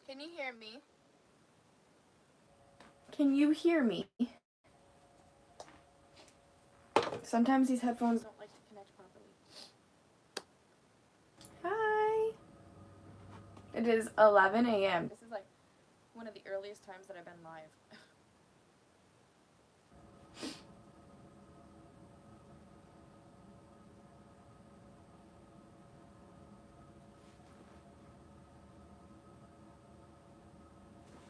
Can you hear me? Can you hear me? Sometimes these headphones don't like to connect properly. Hi. It is 11 a.m. This is like one of the earliest times that I've been live.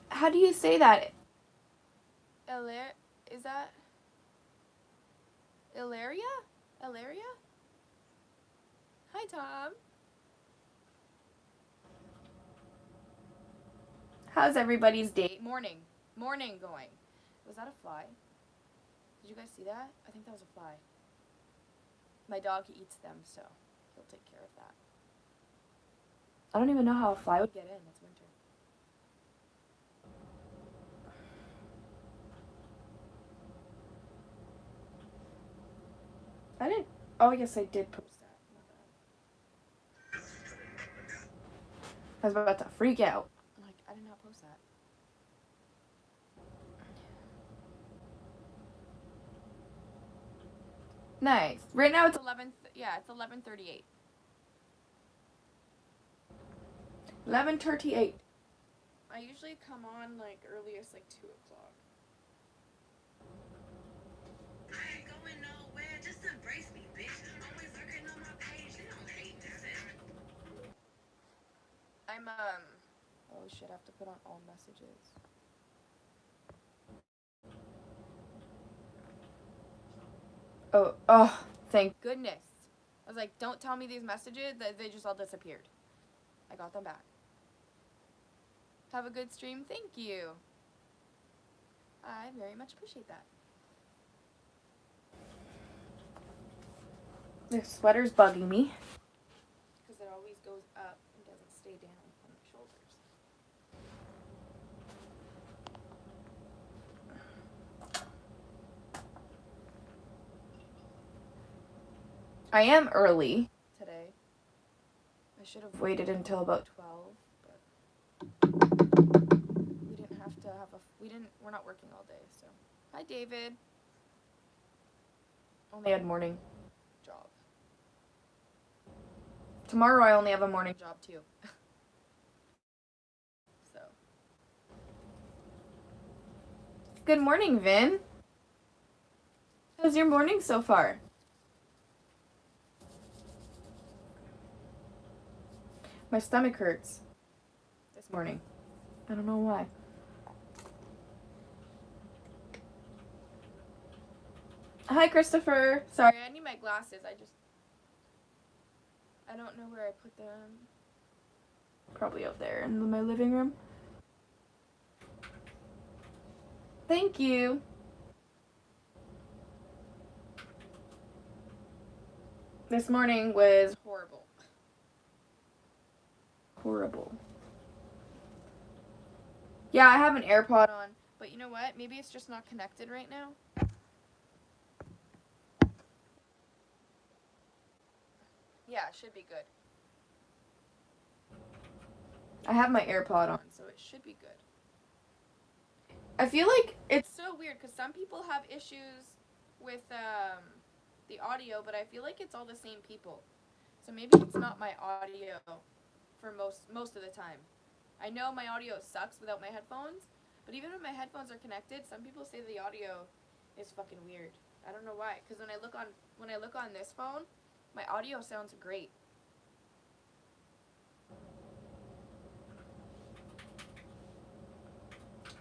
How do you say that? Is that Ilaria? Ilaria? Hi, Tom. How's everybody's day? Morning going. Was that a fly? Did you guys see that? I think that was a fly. My dog eats them, so he'll take care of that. I don't even know how a fly would Get in, it's winter. I didn't. Oh, yes, I did post that. I was about to freak out. I'm like, I did not post that. Nice. Right now it's 11:38. 11:38. I usually come on like earliest like 2 o'clock. I ain't going nowhere. Just embrace me, bitch. I'm always lurking on my page. They don't hate me. I'm oh shit, I have to put on all messages. Oh, thank Goodness. I was like, don't tell me these messages. They just all disappeared. I got them back. Have a good stream. Thank you. I very much appreciate that. This sweater's bugging me. Because it always goes up and doesn't stay down on my shoulders. I am early. Today. I should have Waited until about 12, but we didn't have to have we're not working all day, so. Hi, David. only had morning. Job. Tomorrow I only have a morning Job too. So. Good morning, Vin. How's your morning so far? My stomach hurts this morning. I don't know why. Hi, Christopher. Sorry, I need my glasses. I don't know where I put them. Probably out there in my living room. Thank you. This morning was Horrible. horrible. Yeah, I have an AirPod on. But you know what? Maybe it's just not connected right now. Yeah, it should be good. I have my AirPod on, so it should be good. I feel like it's so weird because some people have issues with the audio, but I feel like it's all the same people. So maybe it's not my audio for most of the time. I know my audio sucks without my headphones, but even when my headphones are connected, some people say the audio is fucking weird. I don't know why. Because when I look on this phone, my audio sounds great.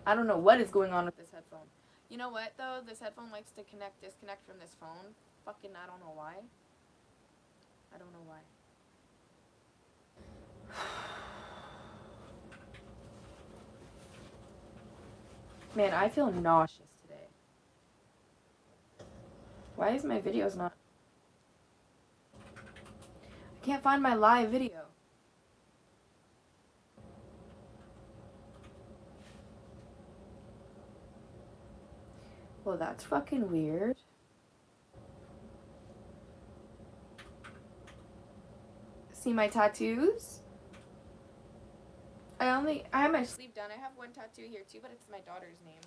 I don't know what is going on with this headphone. You know what though? This headphone likes to disconnect from this phone. Fucking I don't know why. I don't know why. Man, I feel nauseous today. Why is my videos not... I can't find my live video. Well, that's fucking weird. See my tattoos? I have my sleeve done. I have one tattoo here too, but it's my daughter's name.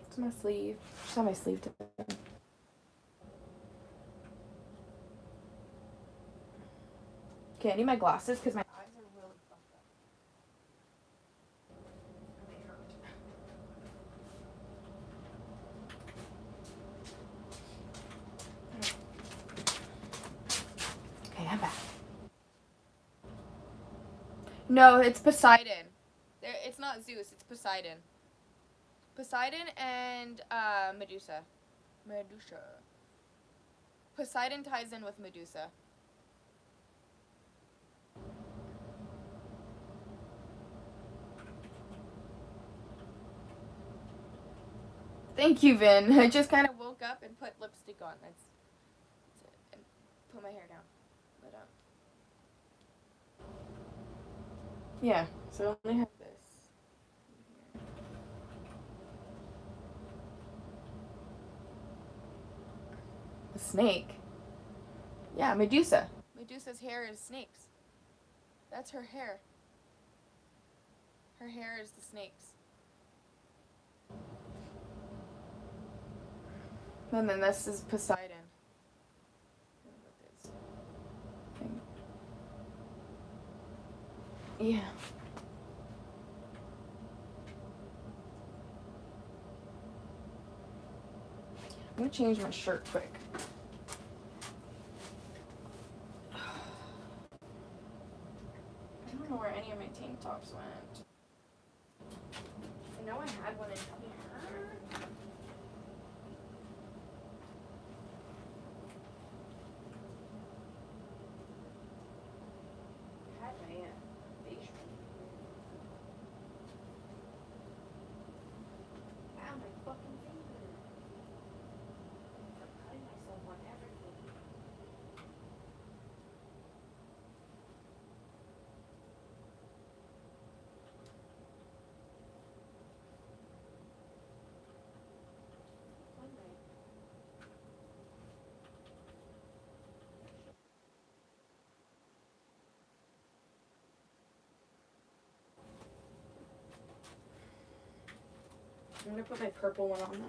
It's my sleeve. Just have my sleeve done. Okay, I need my glasses because my eyes are really fucked up. They hurt. Okay, I'm back. No, it's Poseidon. It's not Zeus, it's Poseidon. Poseidon and Medusa. Poseidon ties in with Medusa. Thank you, Vin. I just kind of woke up and put lipstick on. That's it. And put my hair down. But, yeah, so I only have this. A snake? Yeah, Medusa. Medusa's hair is snakes. That's her hair. Her hair is the snakes. And then this is Poseidon. Yeah. I'm gonna change my shirt quick. I don't know where any of my tank tops went. I know I had one in here. I had my facial. Ow, my fucking finger. I'm cutting myself on everything. One night. I'm gonna put my purple one on then,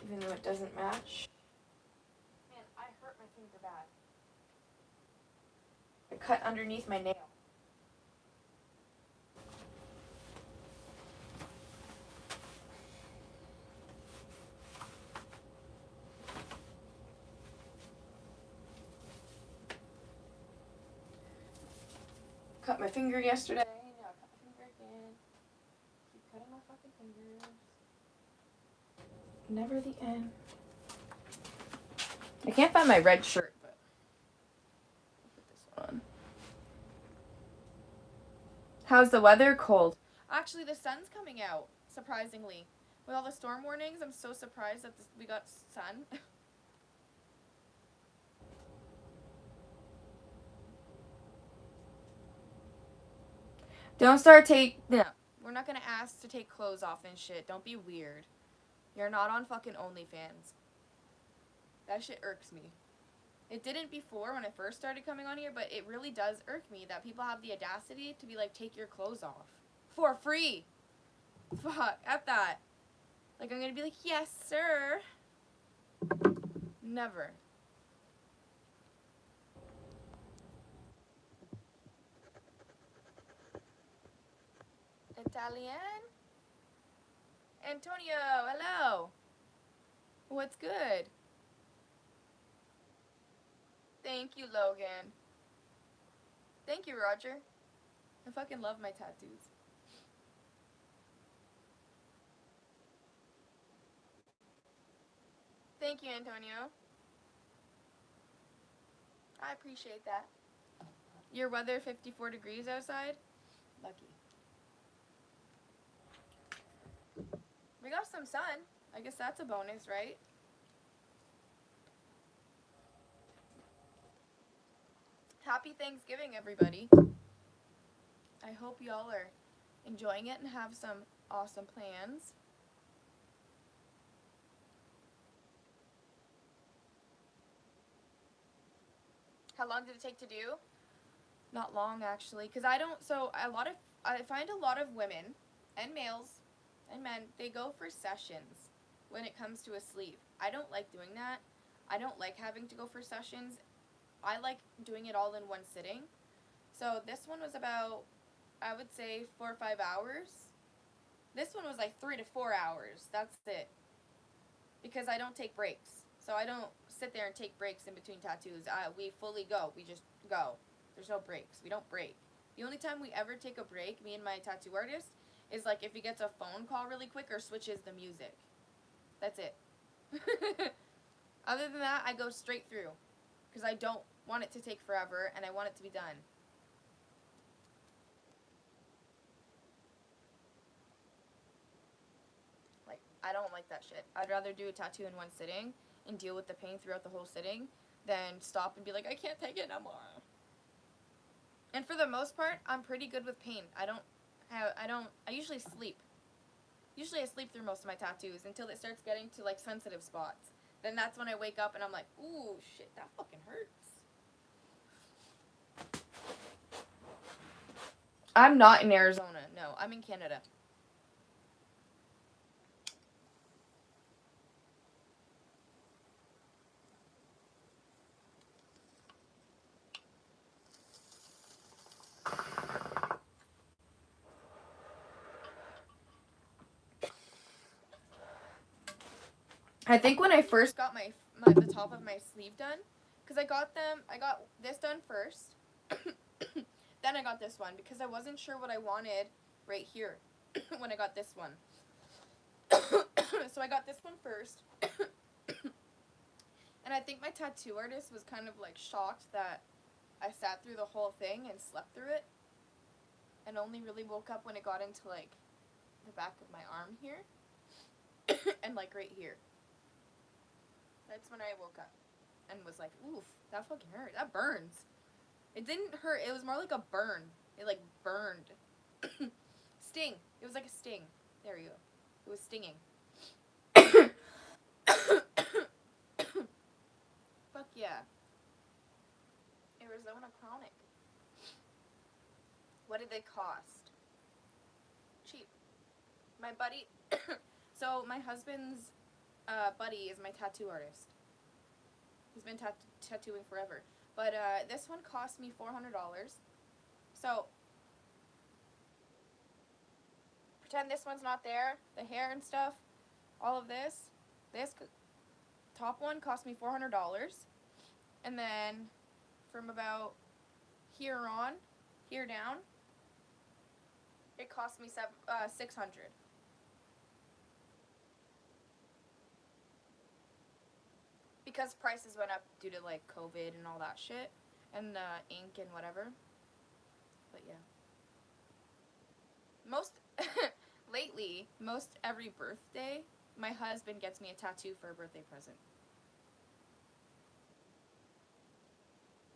even though it doesn't match. Man, I hurt my finger bad. I cut underneath my nail. Cut my finger yesterday. Now I cut my finger again. Keep cutting my fucking fingers. Never the end. I can't find my red shirt, but I'll put this one on. How's the weather? Cold. Actually, the sun's coming out, surprisingly. With all the storm warnings, I'm so surprised that we got sun. Don't start no. We're not gonna ask to take clothes off and shit. Don't be weird. You're not on fucking OnlyFans. That shit irks me. It didn't before when I first started coming on here, but it really does irk me that people have the audacity to be like, take your clothes off. For free! Fuck, at that. Like, I'm gonna be like, yes, sir. Never. Italian? Antonio, hello. What's good? Thank you, Logan. Thank you, Roger. I fucking love my tattoos. Thank you, Antonio. I appreciate that. Your weather 54 degrees outside? Lucky. We got some sun. I guess that's a bonus, right? Happy Thanksgiving, everybody. I hope y'all are enjoying it and have some awesome plans. How long did it take to do? Not long, actually, because I find a lot of women and males and men, they go for sessions when it comes to a sleeve. I don't like doing that. I don't like having to go for sessions. I like doing it all in one sitting. So this one was about, I would say, 4 or 5 hours. This one was like 3 to 4 hours. That's it. Because I don't take breaks. So I don't sit there and take breaks in between tattoos. We fully go. We just go. There's no breaks. We don't break. The only time we ever take a break, me and my tattoo artist, is like if he gets a phone call really quick or switches the music. That's it. Other than that, I go straight through. Because I don't want it to take forever and I want it to be done. Like, I don't like that shit. I'd rather do a tattoo in one sitting and deal with the pain throughout the whole sitting than stop and be like, I can't take it no more. And for the most part, I'm pretty good with pain. I usually sleep. Usually I sleep through most of my tattoos until it starts getting to like sensitive spots. Then that's when I wake up and I'm like, ooh, shit, that fucking hurts. I'm not in Arizona. No, I'm in Canada. I think when I first got the top of my sleeve done, because I got this done first, then I got this one because I wasn't sure what I wanted right here when I got this one. So I got this one first, and I think my tattoo artist was kind of like shocked that I sat through the whole thing and slept through it, and only really woke up when it got into like the back of my arm here, and like right here. That's when I woke up and was like, oof, that fucking hurt. That burns. It didn't hurt. It was more like a burn. It like burned. Sting. It was like a sting. There you go. It was stinging. Fuck yeah. Arizona Chronic. What did they cost? Cheap. My buddy. So my husband's buddy is my tattoo artist. He's been tattooing forever. But this one cost me $400. So pretend this one's not there. The hair and stuff. All of this. This top one cost me $400. And then from about here down, it cost me $600. Because prices went up due to like COVID and all that shit, and the ink and whatever. But yeah, most lately, most every birthday, my husband gets me a tattoo for a birthday present.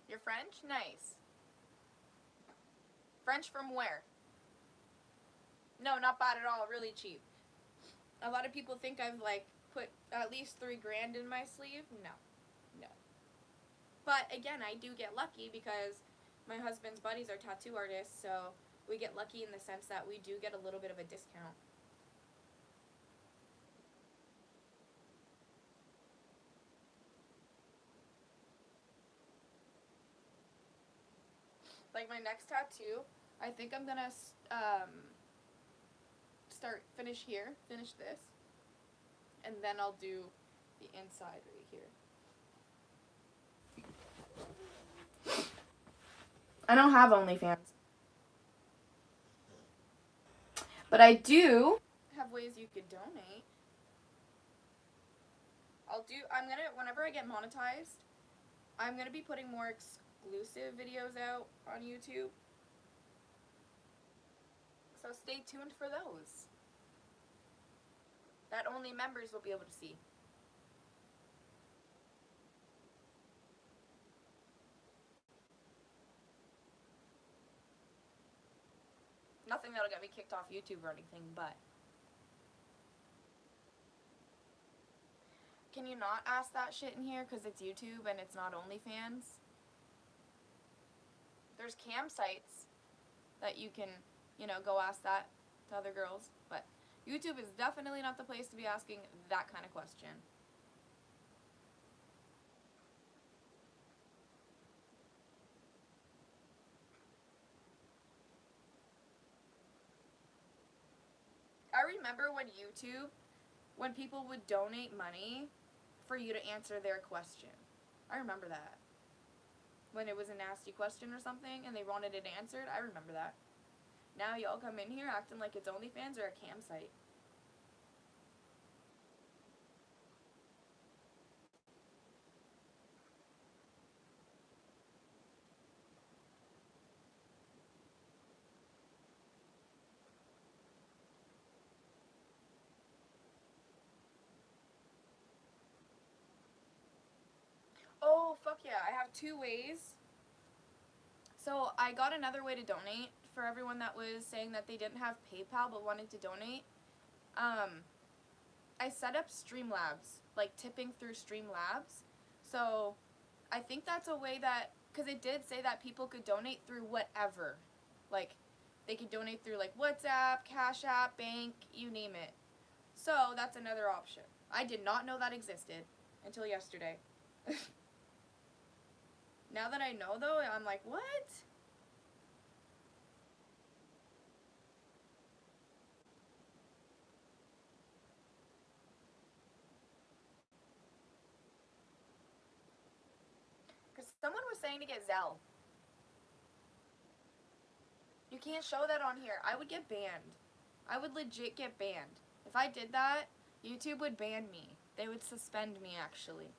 You're French? Nice. French from where? No, not bad at all. Really cheap. A lot of people think I've like put at least $3,000 in my sleeve. No, no. But again, I do get lucky because my husband's buddies are tattoo artists, so we get lucky in the sense that we do get a little bit of a discount. Like my next tattoo, I think I'm gonna finish this, and then I'll do the inside right here. I don't have OnlyFans, but I do have ways you could donate. Whenever I get monetized, I'm gonna be putting more exclusive videos out on YouTube. So stay tuned for those. That only members will be able to see. Nothing that'll get me kicked off YouTube or anything, but can you not ask that shit in here because it's YouTube and it's not OnlyFans? There's campsites that you can, go ask that to other girls, but YouTube is definitely not the place to be asking that kind of question. I remember when people would donate money for you to answer their question. I remember that. When it was a nasty question or something and they wanted it answered, I remember that. Now y'all come in here acting like it's OnlyFans or a campsite. Oh, fuck yeah. I have 2 ways. So I got another way to donate for everyone that was saying that they didn't have PayPal but wanted to donate. I set up Streamlabs, like tipping through Streamlabs. So I think that's a way that, because it did say that people could donate through whatever. Like, they could donate through like WhatsApp, Cash App, bank, you name it. So that's another option. I did not know that existed until yesterday. Now that I know, though, I'm like, what? Because someone was saying to get Zelle. You can't show that on here. I would get banned. I would legit get banned. If I did that, YouTube would ban me. They would suspend me, actually.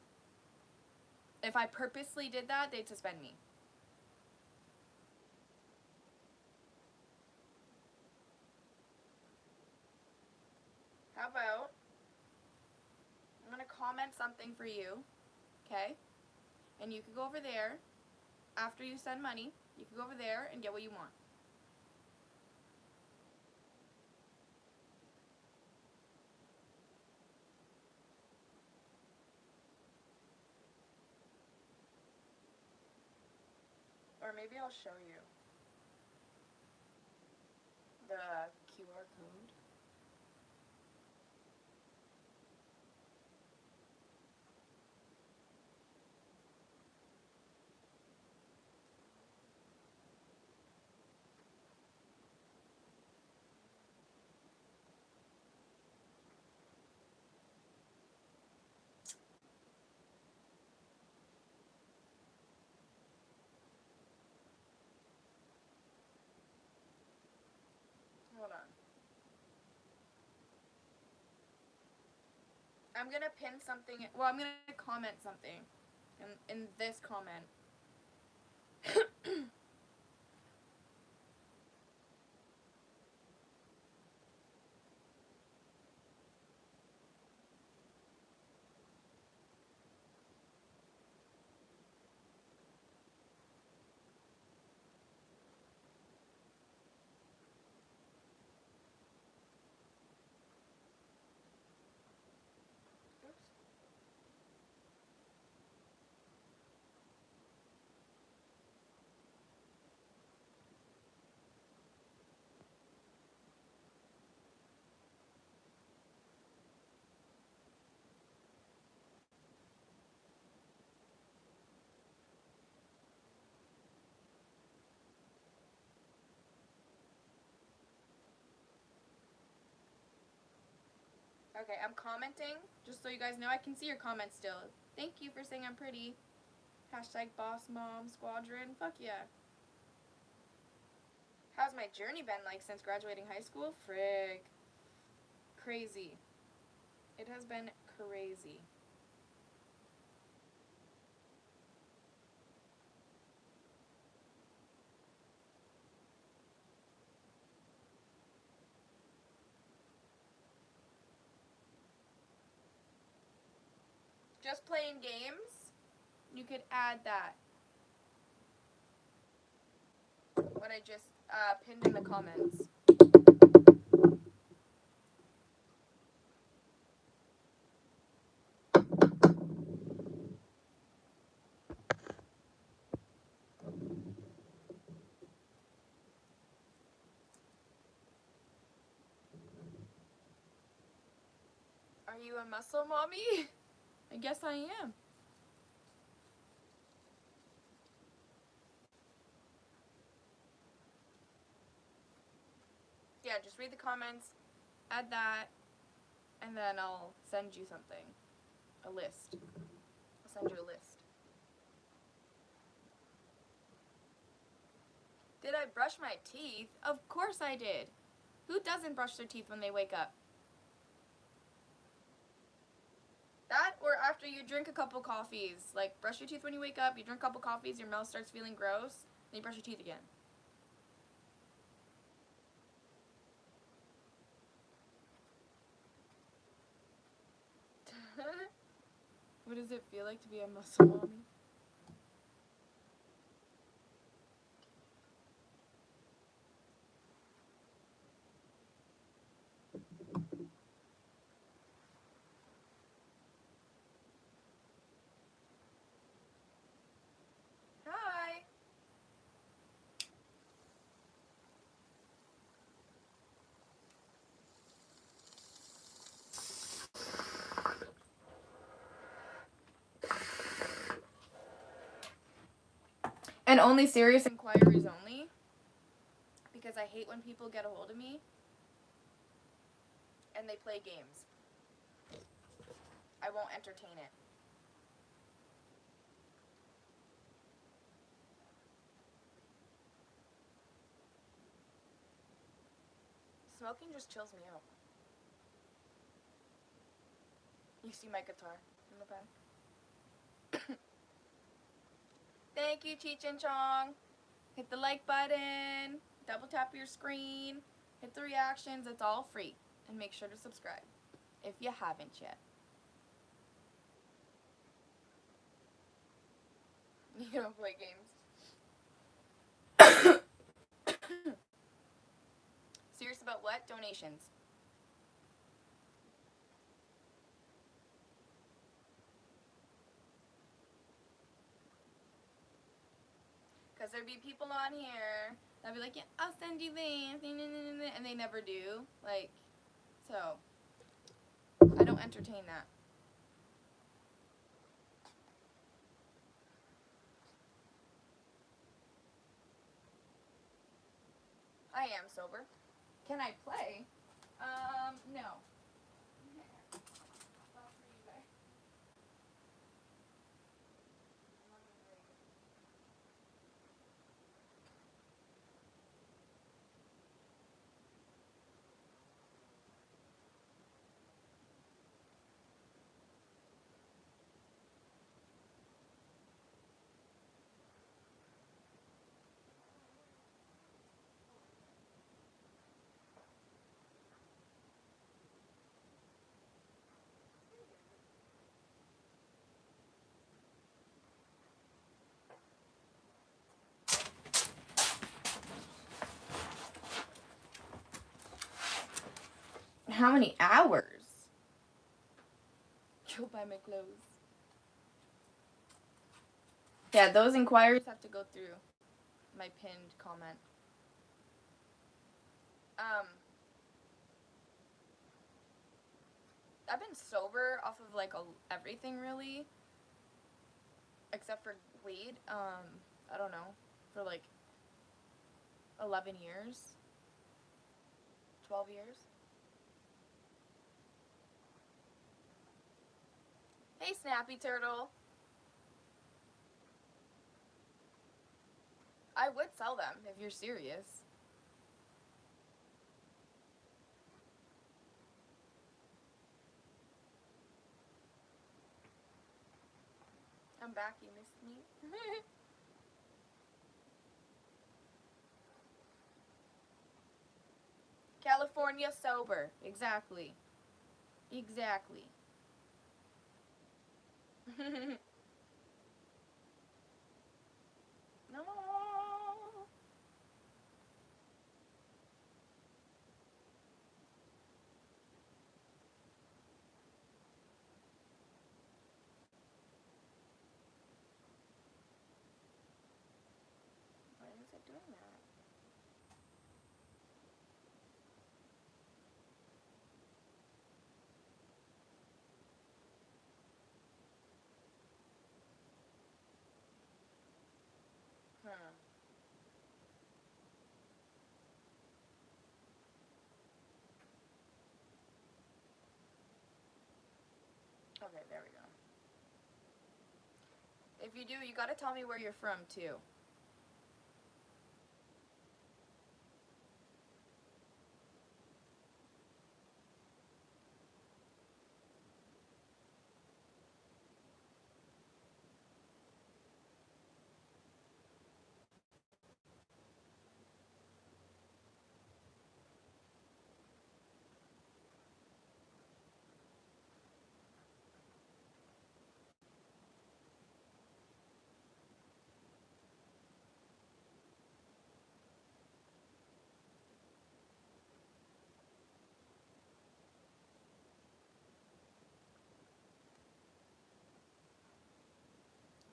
If I purposely did that, they'd suspend me. How about, I'm going to comment something for you, okay? And you can go over there. After you send money, you can go over there and get what you want. Or maybe I'll show you the QR code. Hold on. I'm going to pin something. Well, I'm going to comment something in this comment. Oops. Okay, I'm commenting, just so you guys know. I can see your comments still. Thank you for saying I'm pretty. Hashtag boss mom squadron. Fuck yeah. How's my journey been like since graduating high school? Frig. Crazy. It has been crazy. Just playing games? You could add that. What I just pinned in the comments. Are you a muscle mommy? I guess I am. Yeah, just read the comments, add that, and then I'll send you something. A list. I'll send you a list. Did I brush my teeth? Of course I did. Who doesn't brush their teeth when they wake up? That or after you drink a couple coffees. Like, brush your teeth when you wake up, you drink a couple coffees, your mouth starts feeling gross, then you brush your teeth again. What does it feel like to be a muscle mommy? Hi. And only serious inquiries only. Because I hate when people get a hold of me and they play games. I won't entertain it. Smoking just chills me out. You see my guitar in the back? Thank you, Cheech and Chong. Hit the like button, double tap your screen, hit the reactions. It's all free. And make sure to subscribe if you haven't yet. You don't play games. Serious about what? Donations. Because there'd be people on here that'd be like, yeah, I'll send you this, and they never do. Like, so, I don't entertain that. I am sober. Can I play? No. How many hours? You'll buy my clothes. Yeah, those inquiries have to go through my pinned comment. I've been sober off of like everything really, except for weed. I don't know, for like 11 years, 12 years. Hey, Snappy Turtle. I would sell them if you're serious. I'm back, you missed me. California sober. Exactly. Exactly. No. Why is it doing that? Hmm. Okay, there we go. If you do, you gotta tell me where you're from, too.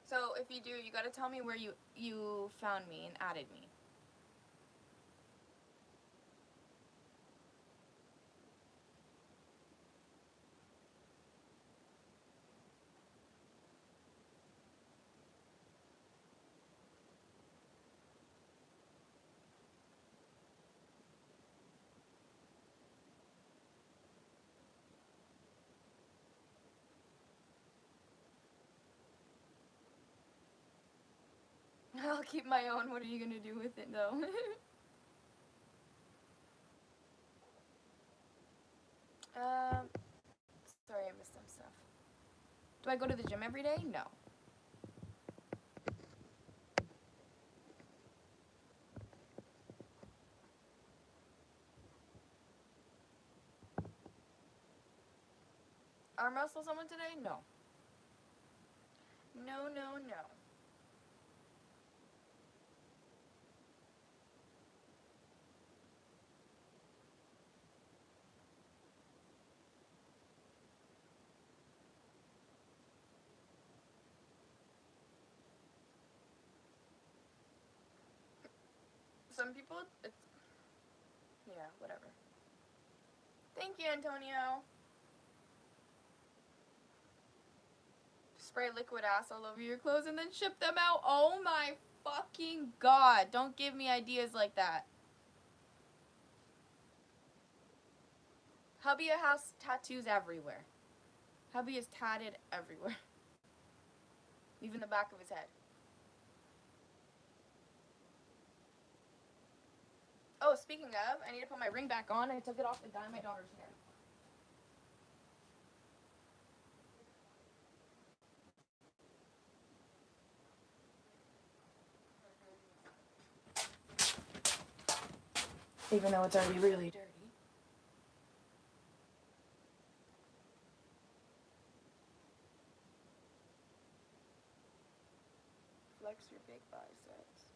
So if you do, you gotta tell me where you found me and added me. I'll keep my own. What are you gonna do with it, though? um, sorry, I missed some stuff. Do I go to the gym every day? No. Arm wrestle someone today? No. No, no, no. Some people, it's, yeah, whatever. Thank you, Antonio. Spray liquid ass all over your clothes and then ship them out. Oh my fucking god. Don't give me ideas like that. Hubby has tattoos everywhere. Hubby is tatted everywhere. Even the back of his head. Oh, speaking of, I need to put my ring back on. I took it off to dye my daughter's hair. Even though it's already really dirty. Flex your big biceps.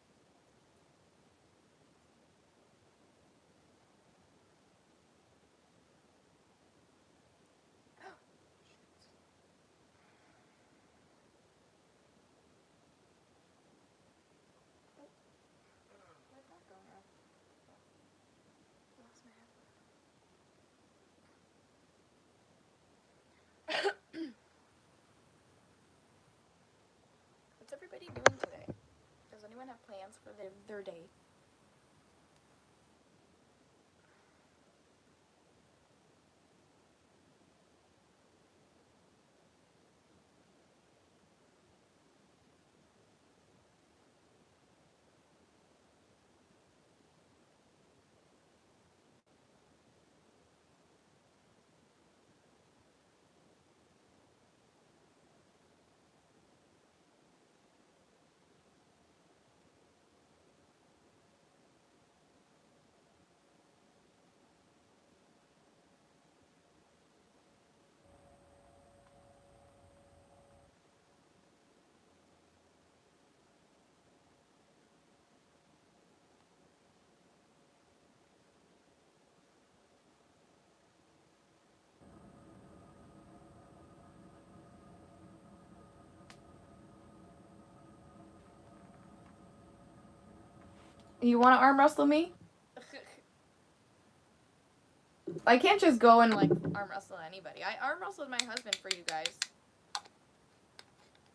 Where'd that go now? Lost my headphone. What's everybody doing today? Does anyone have plans for their day? You want to arm wrestle me? I can't just go and like arm wrestle anybody. I arm wrestled my husband for you guys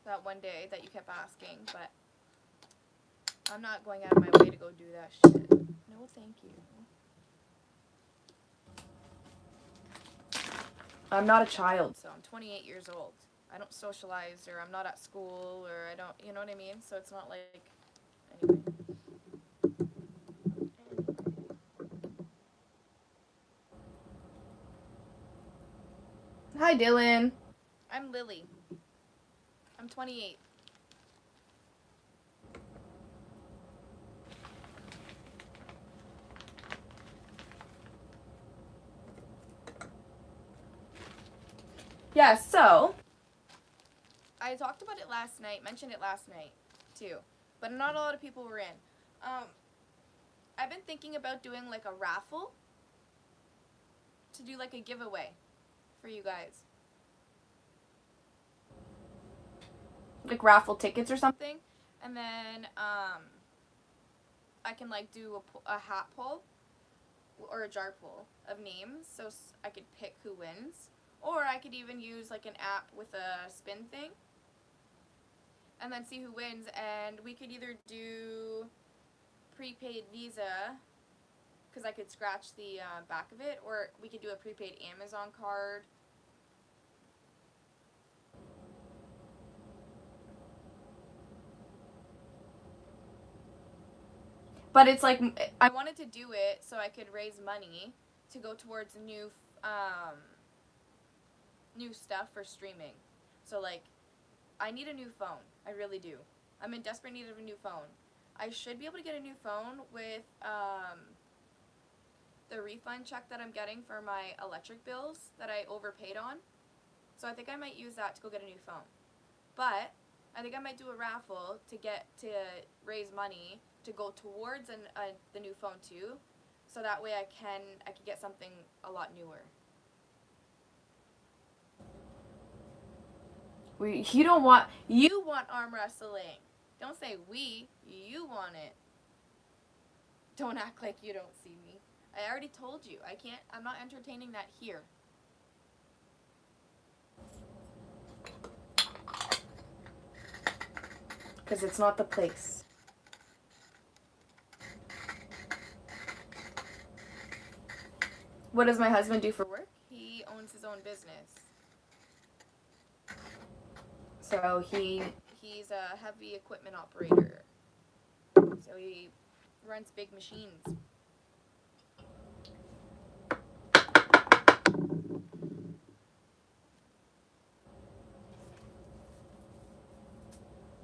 that one day that you kept asking, but I'm not going out of my way to go do that shit. No, thank you. I'm not a child. So I'm 28 years old. I don't socialize, or I'm not at school, or I don't, you know what I mean? So it's not like, anyway. Hi, Dylan. I'm Lily. I'm 28. Yeah, so I talked about it last night, mentioned it last night, too. But not a lot of people were in. I've been thinking about doing like a raffle to do like a giveaway for you guys. like raffle tickets or something. And then I can like do a hat pull or a jar pull of names, so I could pick who wins. Or I could even use like an app with a spin thing and then see who wins. And we could either do prepaid Visa, because I could scratch the back of it, or we could do a prepaid Amazon card. But it's like I wanted to do it so I could raise money to go towards new stuff for streaming. So like, I need a new phone. I really do. I'm in desperate need of a new phone. I should be able to get a new phone with the refund check that I'm getting for my electric bills that I overpaid on. So I think I might use that to go get a new phone. But I think I might do a raffle to raise money to go towards the new phone too, so that way I can get something a lot newer. you want arm wrestling. Don't say we. You want it. Don't act like you don't see me. I already told you. I'm not entertaining that here. because it's not the place. What does my husband do for work? He owns his own business. So he's a heavy equipment operator. So he runs big machines.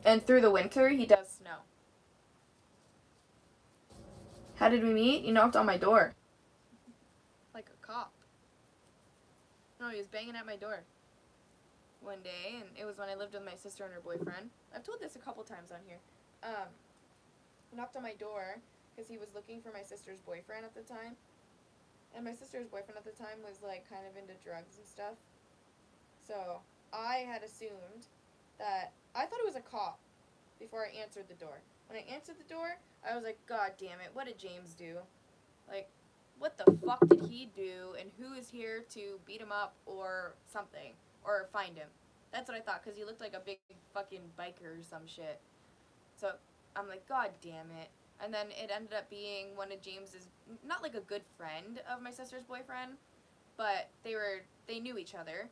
And through the winter, he does snow. How did we meet? You knocked on my door. Like a cop. No, he was banging at my door one day, and it was when I lived with my sister and her boyfriend. I've told this a couple times on here. Knocked on my door because he was looking for my sister's boyfriend at the time. And my sister's boyfriend at the time was like kind of into drugs and stuff. So I had assumed that I thought it was a cop before I answered the door. When I answered the door, I was like, God damn it, what did James do? Like, what the fuck did he do, and who is here to beat him up or something, or find him? That's what I thought, because he looked like a big fucking biker or some shit. So I'm like, God damn it. And then it ended up being one of James's, not like a good friend of my sister's boyfriend, but they knew each other.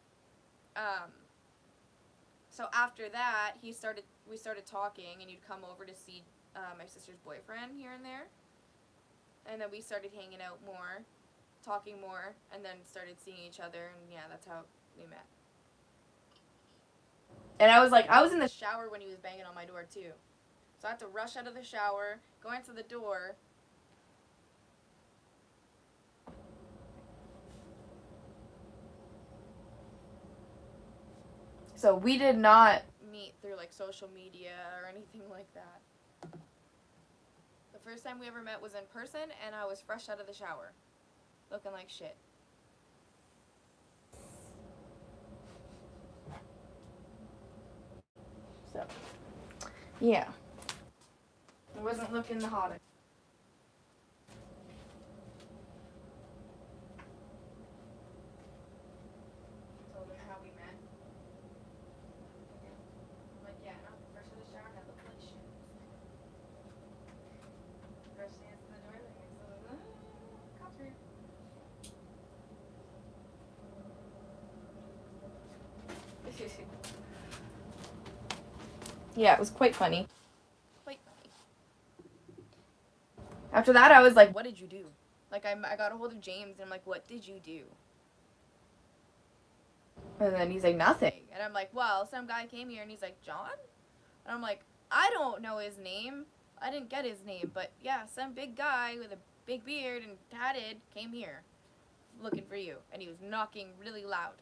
So after that, we started talking, and he'd come over to see my sister's boyfriend here and there. And then we started hanging out more, talking more, and then started seeing each other, and yeah, that's how we met. And I was in The the shower when he was banging on my door too. So I had to rush out of the shower, go into the door. So we did not Meet through like social media or anything like that. The first time we ever met was in person, and I was fresh out of the shower, looking like shit. So, yeah. It wasn't looking the hottest. Yeah, it was quite funny. Quite funny. After that, I was like, what did you do? Like, I got a hold of James, and I'm like, what did you do? And then he's like, nothing. And I'm like, well, some guy came here, and he's like, John? And I'm like, I don't know his name. I didn't get his name, but yeah, some big guy with a big beard and tatted came here looking for you. And he was knocking really loud.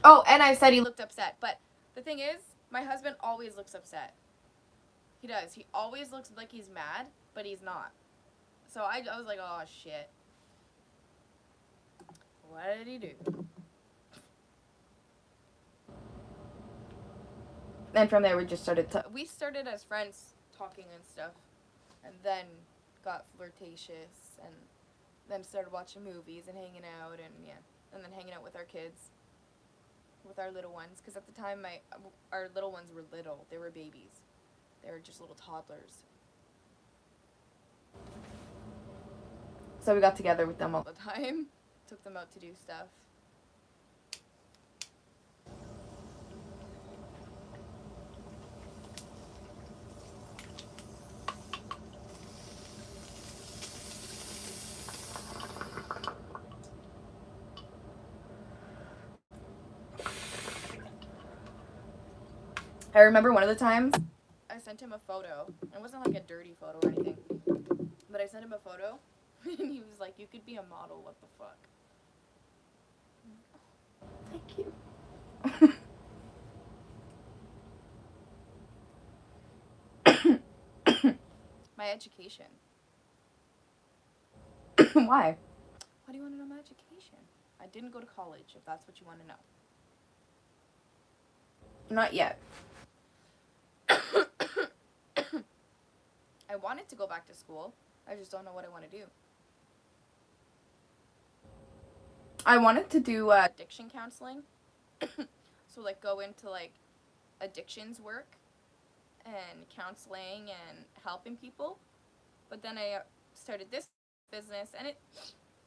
Oh, and I said he looked upset. But the thing is, my husband always looks upset. He does. He always looks like he's mad, but he's not. So I was like, oh, shit. What did he do? And from there, we just started We started as friends talking and stuff. And then got flirtatious. And then started watching movies and hanging out. And yeah. And then hanging out with our kids. With our little ones. Because at the time, our little ones were little. They were babies. They were just little toddlers. So we got together with them all the time. Took them out to do stuff. I remember one of the times I sent him a photo. It wasn't like a dirty photo or anything. But I sent him a photo and he was like, you could be a model, what the fuck? Thank you. My education. Why? Why do you want to know my education? I didn't go to college, if that's what you want to know. Not yet. I wanted to go back to school. I just don't know what I want to do. I wanted to do addiction counseling. So like go into like addictions work and counseling and helping people. But then I started this business and it,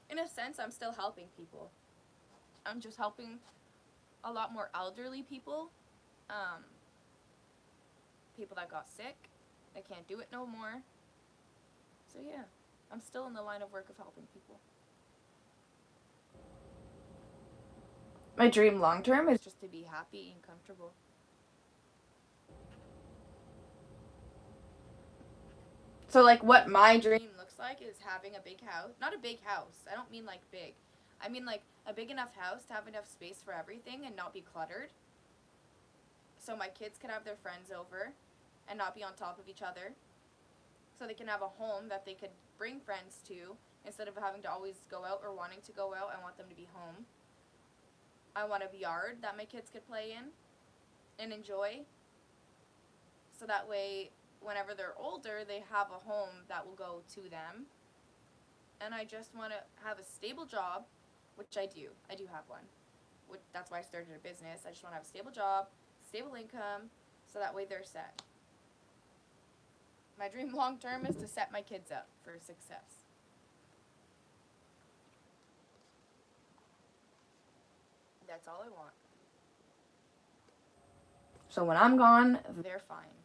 in a sense, I'm still helping people. I'm just helping a lot more elderly people. People that got sick. They can't do it no more. So yeah, I'm still in the line of work of helping people. My dream long term is just to be happy and comfortable. So like what my dream looks like is having a big house. Not a big house. I don't mean like big. I mean like a big enough house to have enough space for everything and not be cluttered. So my kids can have their friends over and not be on top of each other. So they can have a home that they could bring friends to instead of having to always go out or wanting to go out. I want them to be home. I want a yard that my kids could play in and enjoy. So that way, whenever they're older, they have a home that will go to them. And I just want to have a stable job, which I do. I do have one. That's why I started a business. I just want to have a stable job, stable income, so that way they're set. My dream long term is to set my kids up for success. That's all I want. So when I'm gone, they're fine.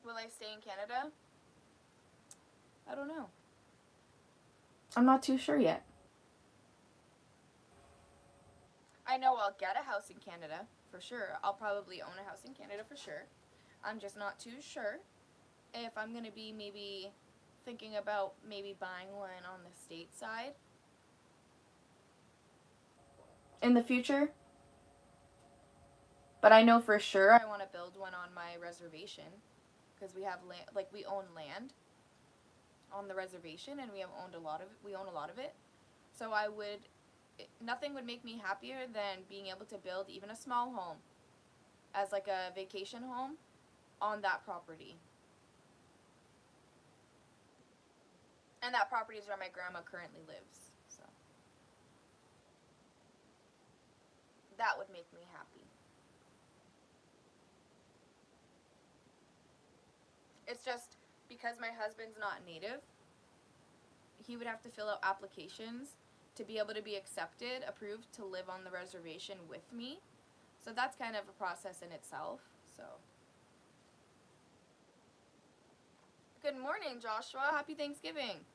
Will I stay in Canada? I don't know. I'm not too sure yet. I know I'll get a house in Canada, for sure. I'll probably own a house in Canada, for sure. I'm just not too sure if I'm going to be maybe thinking about maybe buying one on the state side. In the future? But I know for sure I want to build one on my reservation because we have land, like we own land on the reservation and we own a lot of it. So nothing would make me happier than being able to build even a small home as like a vacation home on that property. And that property is where my grandma currently lives. So that would make me happy. It's just because my husband's not native, he would have to fill out applications to be able to be accepted, approved to live on the reservation with me. So that's kind of a process in itself. So good morning, Joshua. Happy Thanksgiving.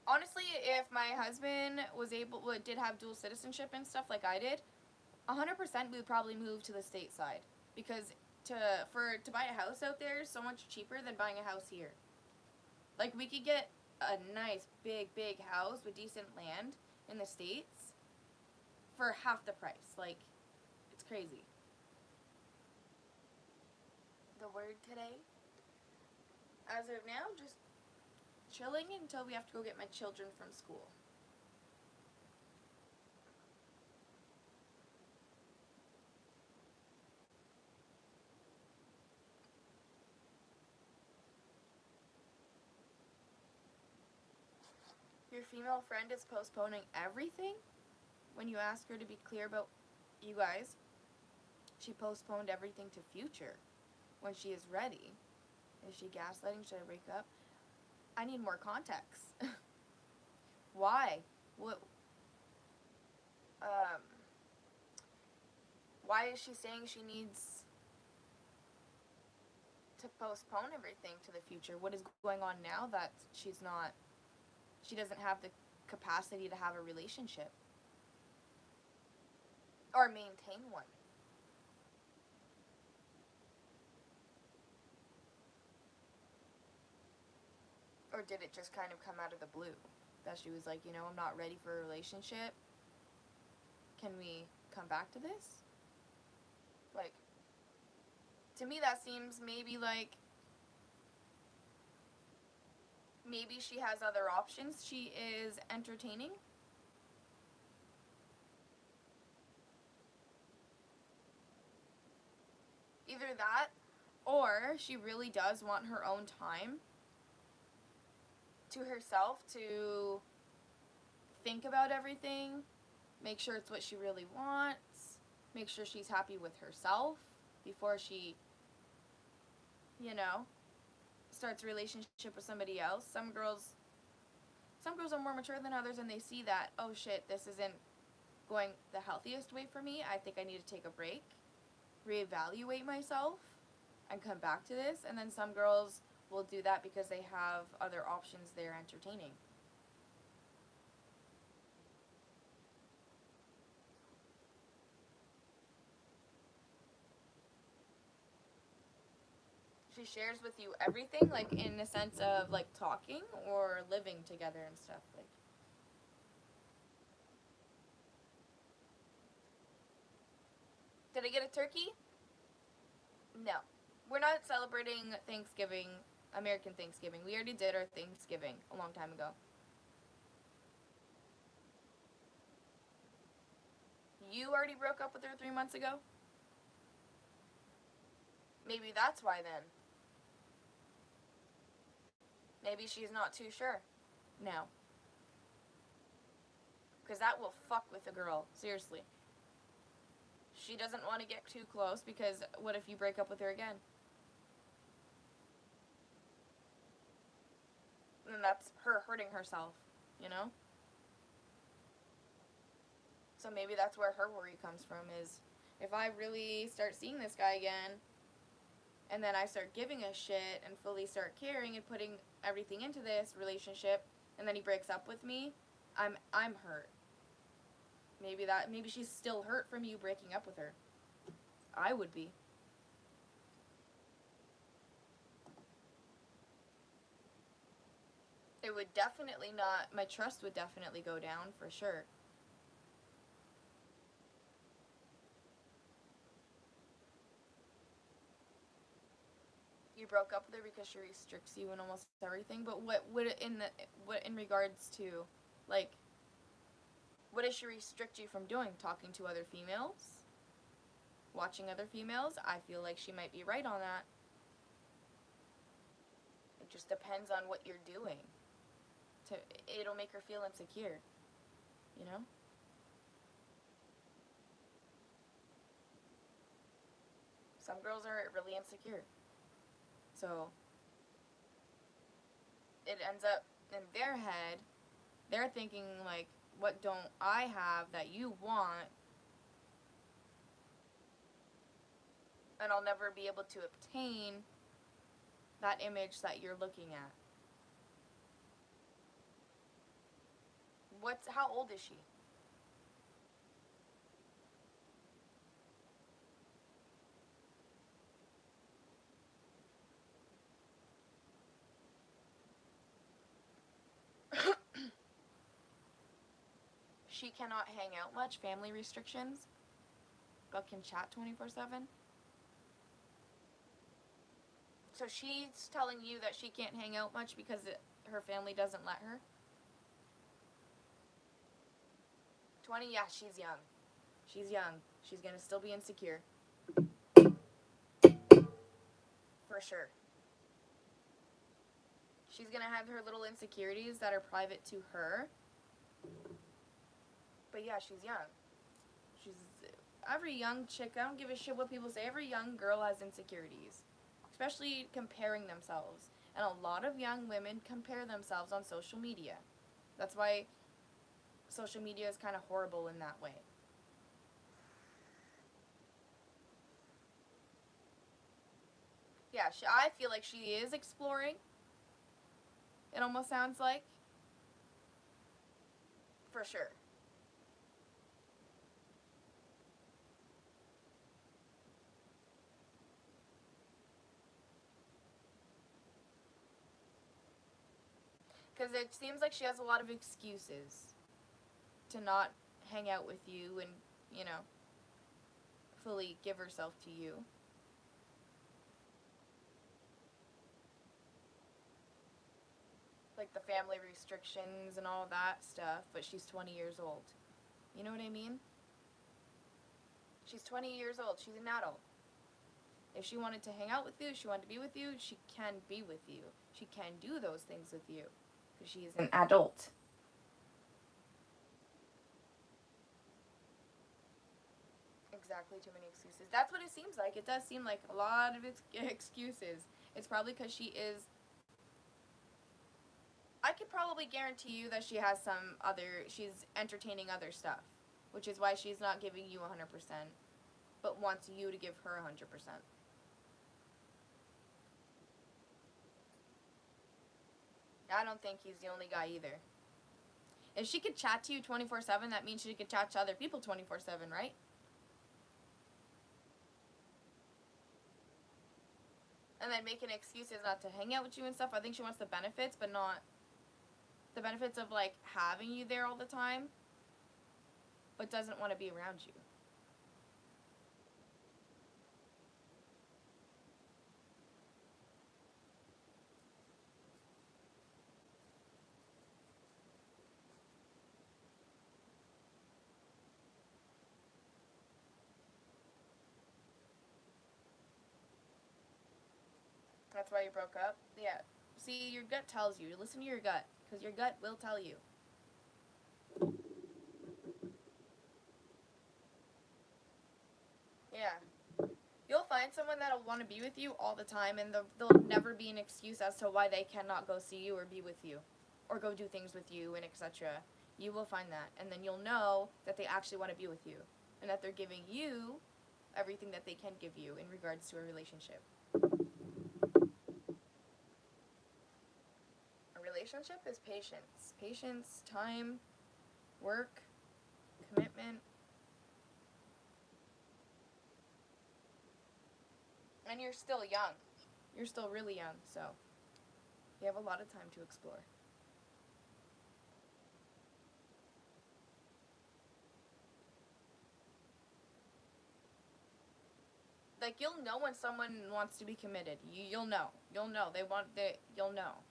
Honestly, if my husband did have dual citizenship and stuff like I did, 100% we would probably move to the state side, because to buy a house out there is so much cheaper than buying a house here. Like, we could get a nice big house with decent land in the States for half the price. Like, it's crazy. The word today, as of now, just chilling until we have to go get my children from school. Your female friend is postponing everything? When you ask her to be clear about you guys, she postponed everything to future. When she is ready. Is she gaslighting? Should I break up? I need more context. Why? What? Um. Why is she saying she needs to postpone everything to the future? What is going on now that she doesn't have the capacity to have a relationship or maintain one? Or did it just kind of come out of the blue? That she was like, I'm not ready for a relationship. Can we come back to this? Like, to me that seems maybe she has other options she is entertaining. Either that, or she really does want her own time to herself to think about everything, make sure it's what she really wants, make sure she's happy with herself before she, starts a relationship with somebody else. Some girls are more mature than others, and they see that, oh shit, this isn't going the healthiest way for me. I think I need to take a break, reevaluate myself, and come back to this. And then some girls will do that because they have other options they're entertaining. She shares with you everything, like in the sense of like talking or living together and stuff. Like, did I get a turkey? No. We're not celebrating Thanksgiving, American Thanksgiving. We already did our Thanksgiving a long time ago. You already broke up with her 3 months ago? Maybe that's why then. Maybe she's not too sure now. Because that will fuck with a girl. Seriously. She doesn't want to get too close because what if you break up with her again? And that's her hurting herself, you know? So maybe that's where her worry comes from, is if I really start seeing this guy again, and then I start giving a shit and fully start caring and putting everything into this relationship, and then he breaks up with me, I'm hurt. Maybe she's still hurt from you breaking up with her. I would be. It would definitely not, my trust would definitely go down for sure. You broke up with her because she restricts you in almost everything, but what in regards to, like, what does she restrict you from doing? Talking to other females? Watching other females? I feel like she might be right on that. It just depends on what you're doing. It'll make her feel insecure, you know? Some girls are really insecure. So it ends up in their head, they're thinking, like, what don't I have that you want? And I'll never be able to obtain that image that you're looking at. How old is she? She cannot hang out much, family restrictions, but can chat 24/7. So she's telling you that she can't hang out much because her family doesn't let her? 20? Yeah, she's young. She's young. She's gonna still be insecure. For sure. She's gonna have her little insecurities that are private to her. But yeah, she's young. She's every young chick, I don't give a shit what people say, every young girl has insecurities. Especially comparing themselves. And a lot of young women compare themselves on social media. That's why social media is kind of horrible in that way. Yeah, I feel like she is exploring. It almost sounds like. For sure. Because it seems like she has a lot of excuses to not hang out with you and, you know, fully give herself to you. Like the family restrictions and all that stuff, but she's 20 years old. You know what I mean? She's 20 years old. She's an adult. If she wanted to hang out with you, she wanted to be with you, she can be with you. She can do those things with you. Because she is an adult. Exactly, too many excuses. That's what it seems like. It does seem like a lot of excuses. It's probably because she is. I could probably guarantee you that she has she's entertaining other stuff, which is why she's not giving you 100%, but wants you to give her 100%. I don't think he's the only guy either. If she could chat to you 24/7, that means she could chat to other people 24/7, right? And then making excuses not to hang out with you and stuff. I think she wants the benefits, but not the benefits of like having you there all the time, but doesn't want to be around you. That's why you broke up? Yeah. See, your gut tells you. Listen to your gut, because your gut will tell you. Yeah. You'll find someone that'll want to be with you all the time, and there'll never be an excuse as to why they cannot go see you or be with you, or go do things with you, and etc. You will find that, and then you'll know that they actually want to be with you, and that they're giving you everything that they can give you in regards to a relationship. A relationship is patience. Patience, time, work, commitment. And you're still young. You're still really young, so you have a lot of time to explore. Like, you'll know when someone wants to be committed. You'll know. You'll know. You'll know.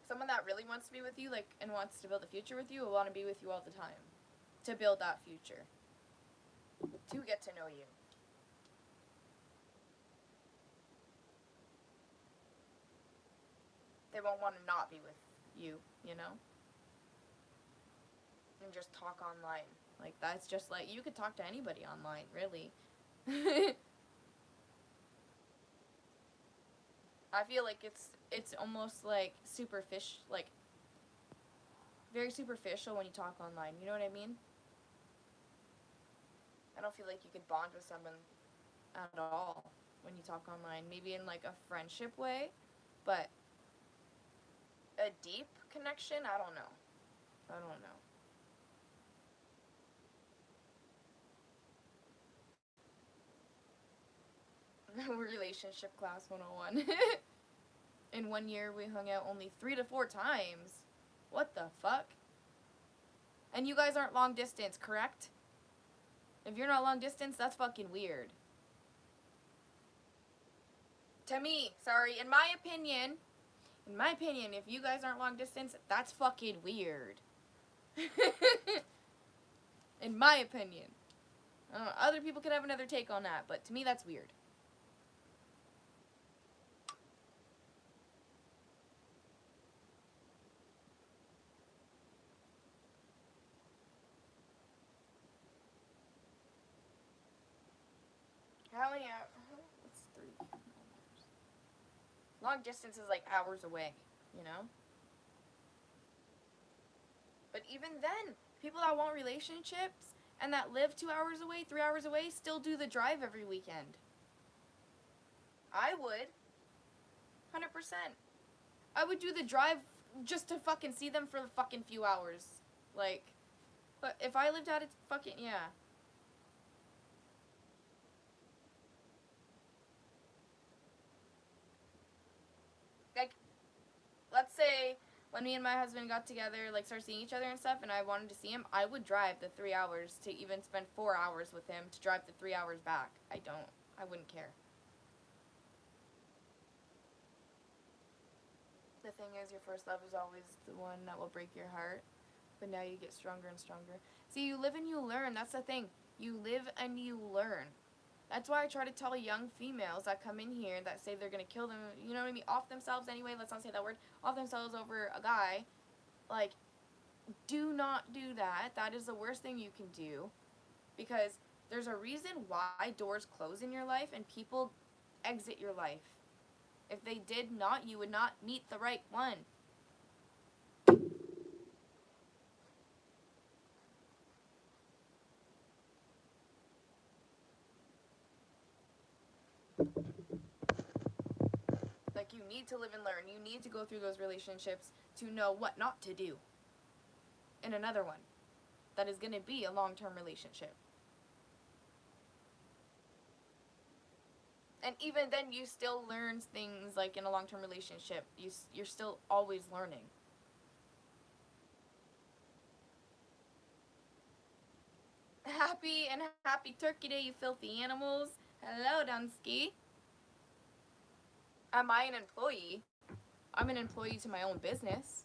Someone that really wants to be with you, like, and wants to build a future with you, will want to be with you all the time. To build that future. To get to know you. They won't want to not be with you, you know? And just talk online. Like, that's just like, you could talk to anybody online, really. I feel like it's almost like like very superficial when you talk online. You know what I mean? I don't feel like you could bond with someone at all when you talk online. Maybe in like a friendship way, but a deep connection, I don't know. I don't know. Relationship class 101. In 1 year, we hung out only 3 to 4 times. What the fuck? And you guys aren't long distance, correct? If you're not long distance, that's fucking weird. To me, sorry, in my opinion, if you guys aren't long distance, that's fucking weird. In my opinion. I don't know, other people could have another take on that, but to me, that's weird. How many hours? What's 3 hours? Long distance is like hours away, you know? But even then, people that want relationships and that live 2 hours away, 3 hours away, still do the drive every weekend. I would. 100%. I would do the drive just to fucking see them for the fucking few hours. Like, but if I lived out of fucking, yeah. Like, let's say when me and my husband got together, like, started seeing each other and stuff, and I wanted to see him, I would drive the 3 hours to even spend 4 hours with him to drive the 3 hours back. I wouldn't care. The thing is, your first love is always the one that will break your heart, but now you get stronger and stronger. See, you live and you learn. That's the thing. You live and you learn. That's why I try to tell young females that come in here that say they're gonna kill them, you know what I mean, off themselves anyway, let's not say that word, off themselves over a guy. Like, do not do that. That is the worst thing you can do. Because there's a reason why doors close in your life and people exit your life. If they did not, you would not meet the right one. Like, you need to live and learn. You need to go through those relationships to know what not to do in another one that is going to be a long-term relationship. And even then, you still learn things like in a long-term relationship. You're still always learning. Happy and happy Turkey Day, you filthy animals. Hello, Dunsky. Am I an employee? I'm an employee to my own business.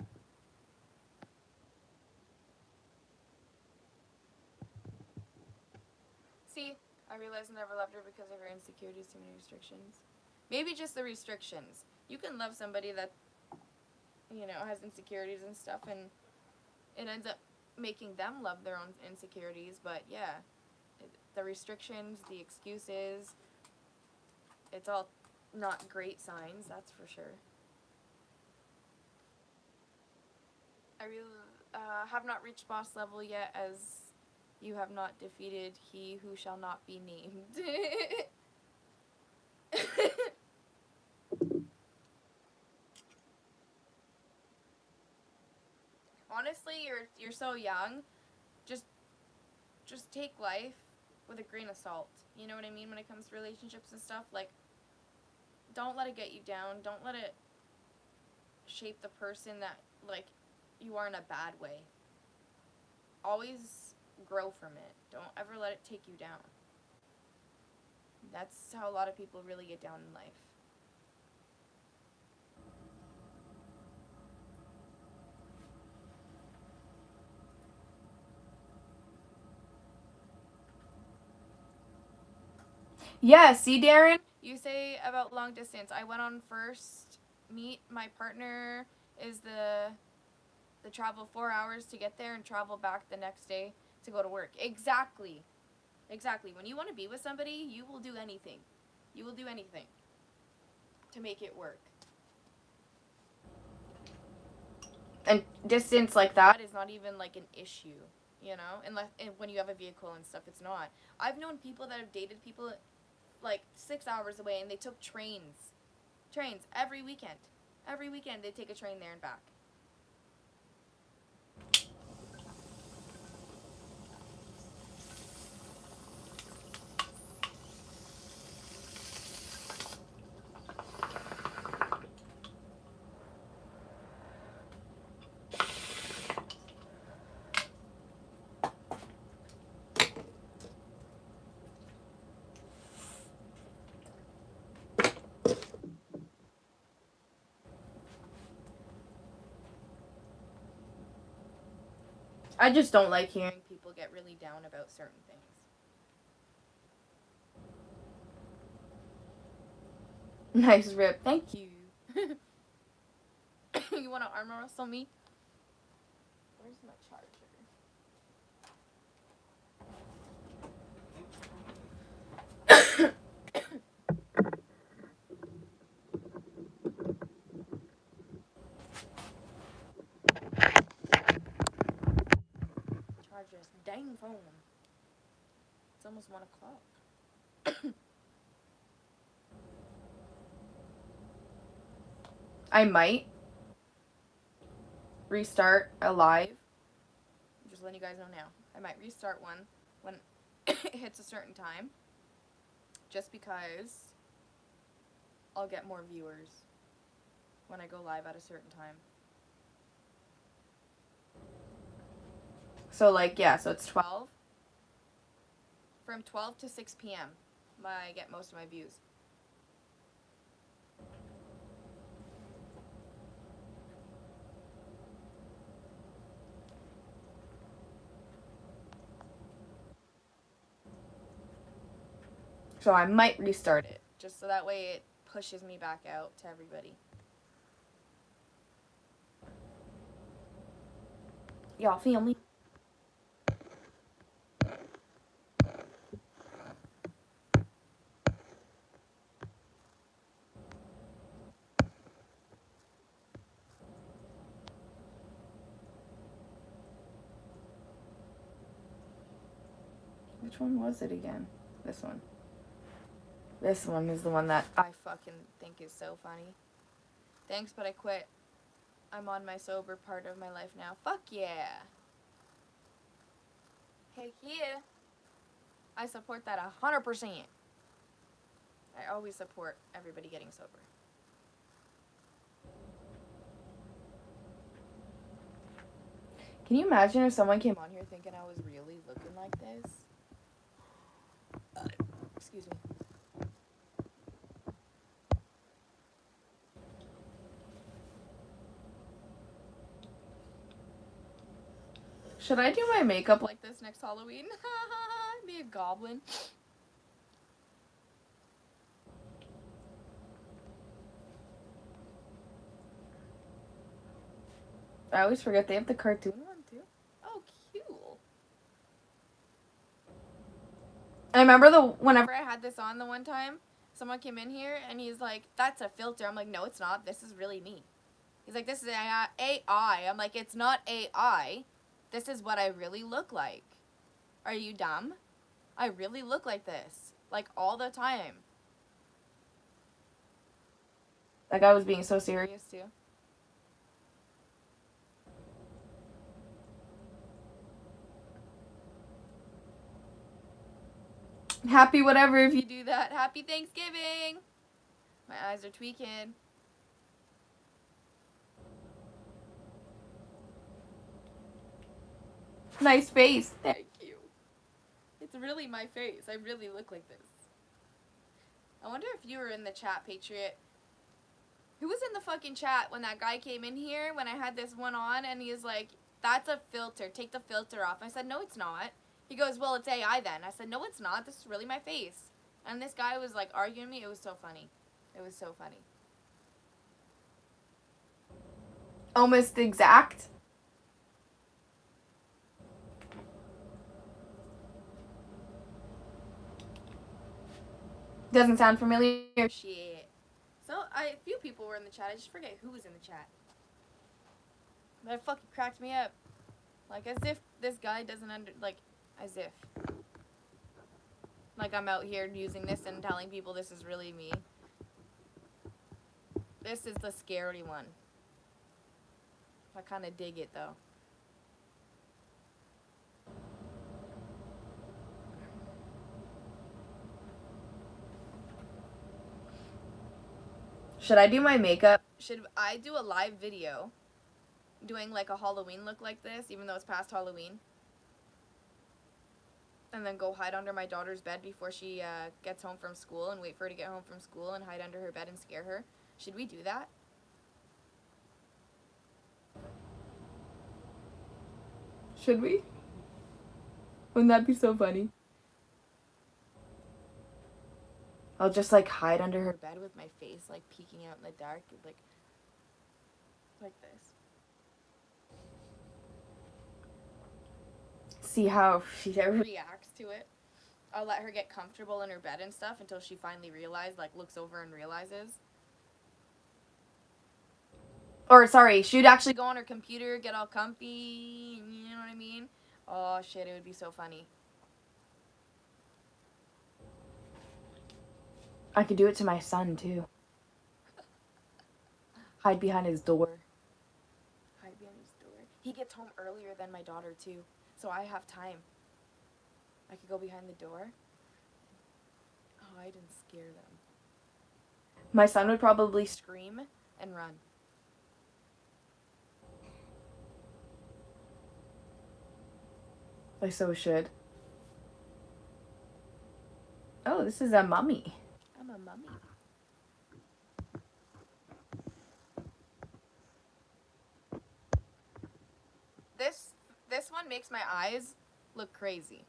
See, I realized I never loved her because of her insecurities, too many restrictions. Maybe just the restrictions. You can love somebody that, has insecurities and stuff, and it ends up making them love their own insecurities, but yeah, the restrictions, the excuses, it's all not great signs, that's for sure. I really have not reached boss level yet, as you have not defeated he who shall not be named. Honestly, you're so young. Just just take life with a grain of salt. You know what I mean when it comes to relationships and stuff? Like, don't let it get you down. Don't let it shape the person that, like, you are in a bad way. Always grow from it. Don't ever let it take you down. That's how a lot of people really get down in life. Yeah, see, Darren? You say about long distance. I went on first meet. My partner is the travel 4 hours to get there and travel back the next day to go to work. Exactly. Exactly. When you want to be with somebody, you will do anything. You will do anything to make it work. And distance like that is not even like an issue, you know? Unless when you have a vehicle and stuff, it's not. I've known people that have dated people like 6 hours away, and they took trains. Trains every weekend. Every weekend they take a train there and back. I just don't like hearing people get really down about certain things. Nice rip. Thank you. You want to arm wrestle me? Where's my charger? Charge this dang phone. It's almost 1 o'clock. I might restart a live. I'm just letting you guys know now. I might restart one when it hits a certain time. Just because I'll get more viewers when I go live at a certain time. So like, yeah, so it's 12. From 12 to 6 p.m. I get most of my views. So I might restart it, just so that way it pushes me back out to everybody. Y'all feel me? Which one was it again? This one. This one is the one that I fucking think is so funny. Thanks, but I quit. I'm on my sober part of my life now. Fuck yeah. Heck yeah. I support that 100%. I always support everybody getting sober. Can you imagine if someone came on here thinking I was really looking like this? Excuse me. Should I do my makeup like this next Halloween? Be a goblin. I always forget they have the cartoon one too. Oh, cute. I remember whenever I had this on the one time, someone came in here and he's like, "That's a filter." I'm like, "No, it's not. This is really me." He's like, "This is AI." I'm like, "It's not AI. This is what I really look like. Are you dumb? I really look like this, like all the time." That guy was being so serious too. Happy whatever if you do that. Happy Thanksgiving. My eyes are tweaking. Nice face. Thank you. It's really my face. I really look like this. I wonder if you were in the chat, Patriot. Who was in the fucking chat when that guy came in here when I had this one on and he was like, "That's a filter. Take the filter off." I said, "No, it's not." He goes, "Well, it's AI then." I said, "No, it's not. This is really my face." And this guy was like arguing me. It was so funny. It was so funny. Almost exact. Doesn't sound familiar. Shit. So, a few people were in the chat. I just forget who was in the chat. But it fucking cracked me up. Like, as if this guy doesn't as if. Like, I'm out here using this and telling people this is really me. This is the scary one. I kind of dig it, though. Should I do my makeup? Should I do a live video doing, like, a Halloween look like this, even though it's past Halloween? And then go hide under my daughter's bed before she gets home from school and wait for her to get home from school and hide under her bed and scare her? Should we do that? Should we? Wouldn't that be so funny? I'll just like hide under her Bed with my face like peeking out in the dark, like this. See how she Reacts to it. I'll let her get comfortable in her bed and stuff until she finally looks over and realizes. Or sorry, she'd actually Go on her computer, get all comfy, you know what I mean? Oh shit, it would be so funny. I could do it to my son too. Hide behind his door. Hide behind his door. He gets home earlier than my daughter too, so I have time. I could go behind the door, hide and scare them. My son would probably Scream and run. I so should. Oh, this is a mummy. I'm a mummy. This one makes my eyes look crazy.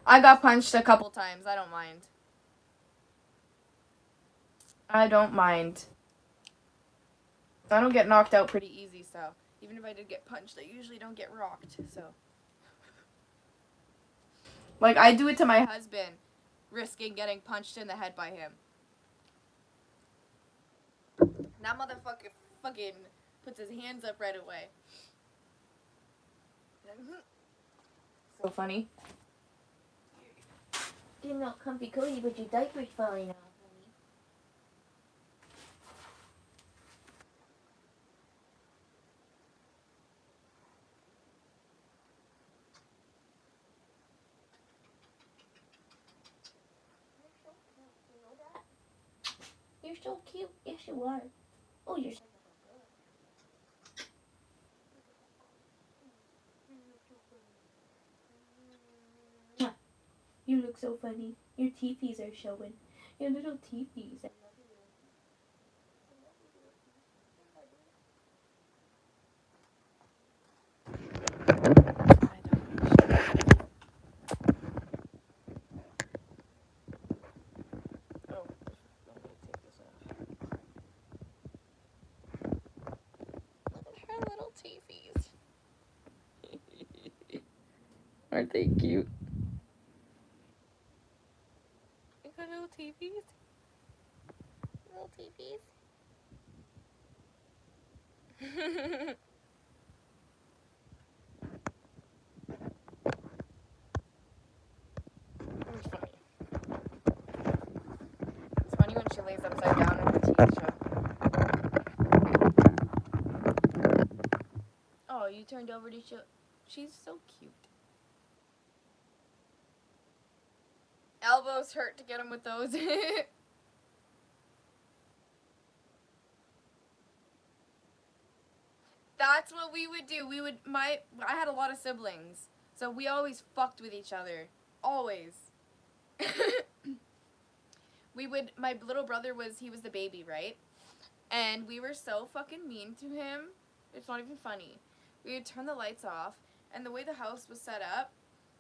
I got punched a couple Times, I don't mind. I don't mind. I don't get knocked out pretty Pretty easy, so even if I did get punched, I usually don't get rocked, so. like I do it to my My husband, risking getting punched in the head by him. That motherfucker fucking puts his hands up right away. so funny. Getting all comfy cozy, but your diaper's falling off, honey. You're so cute. Yes, you are. Oh, you're so You look so funny. Your teethies are showing. Your little teethies. I love you. Her little teethies. Aren't they cute? Her little teethies. Little teethies. It's funny. It's funny when she lays upside down and her teeth show. Oh, you turned over to show. She's so cute. Elbows hurt to get him with those. That's what we would do. I had a lot of siblings. So we always fucked with each other. Always. My little brother he was the baby, right? And we were so fucking mean to him. It's not even funny. We would turn the lights off, and the way the house was set up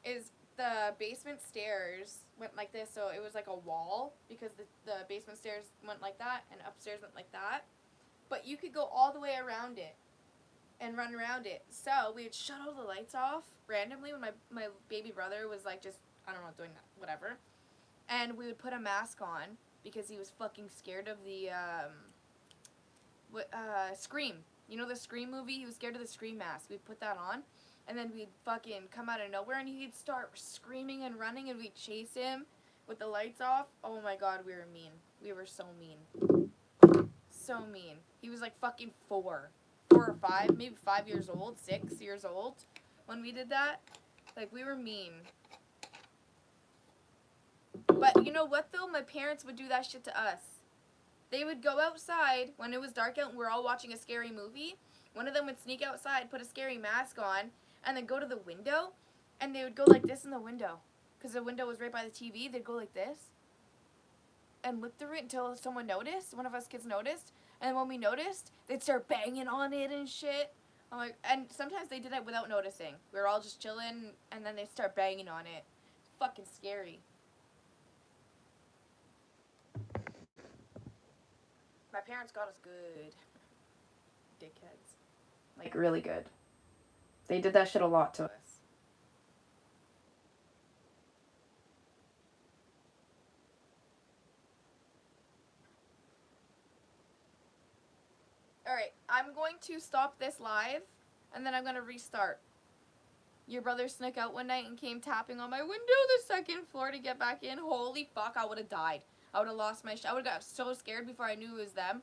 is the basement stairs went like this, so it was like a wall because the basement stairs went like that and upstairs went like that. But you could go all the way around it. and run around it. So we would shut all the lights off randomly when my baby brother was like just, I don't know, doing that, whatever. And we would put a mask on because he was fucking scared of the Scream. You know the Scream movie? He was scared of the Scream mask. We'd put that on, and then we'd fucking come out of nowhere, and he'd start screaming and running, and we'd chase him with the lights off. Oh my god, we were mean. We were so mean. So mean. He was like fucking 4 or 5, maybe 5 years old, 6 years old when we did that. Like, we were mean. But you know what, though? My parents would do that shit to us. They would go outside when it was dark out and we're all watching a scary movie. One of them would sneak outside, put a scary mask on, and then go to the window. And they would go like this in the window. Because the window was right by the TV. They'd go like this. And look through it until someone noticed. One of us kids noticed. And when we noticed, they'd start banging on it and shit. I'm like, and sometimes they did it without noticing. We were all just chilling, and then they'd start banging on it. It's fucking scary. My parents got us good. Dickheads. Like, really good. They did that shit a lot to us. Alright, I'm going to stop this live, and then I'm going to restart. Your brother snuck out one night and came tapping on my window the second floor to get back in. Holy fuck, I would have died. I would have lost my shit. I would have got so scared before I knew it was them.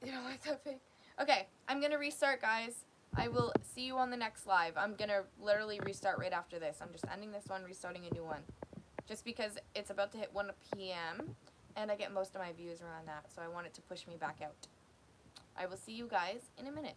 You don't like that thing? Okay, I'm going to restart, guys. I will see you on the next live. I'm going to literally restart right after this. I'm just ending this one, restarting a new one. Just because it's about to hit 1 p.m. and I get most of my views around that, so I want it to push me back out. I will see you guys in a minute.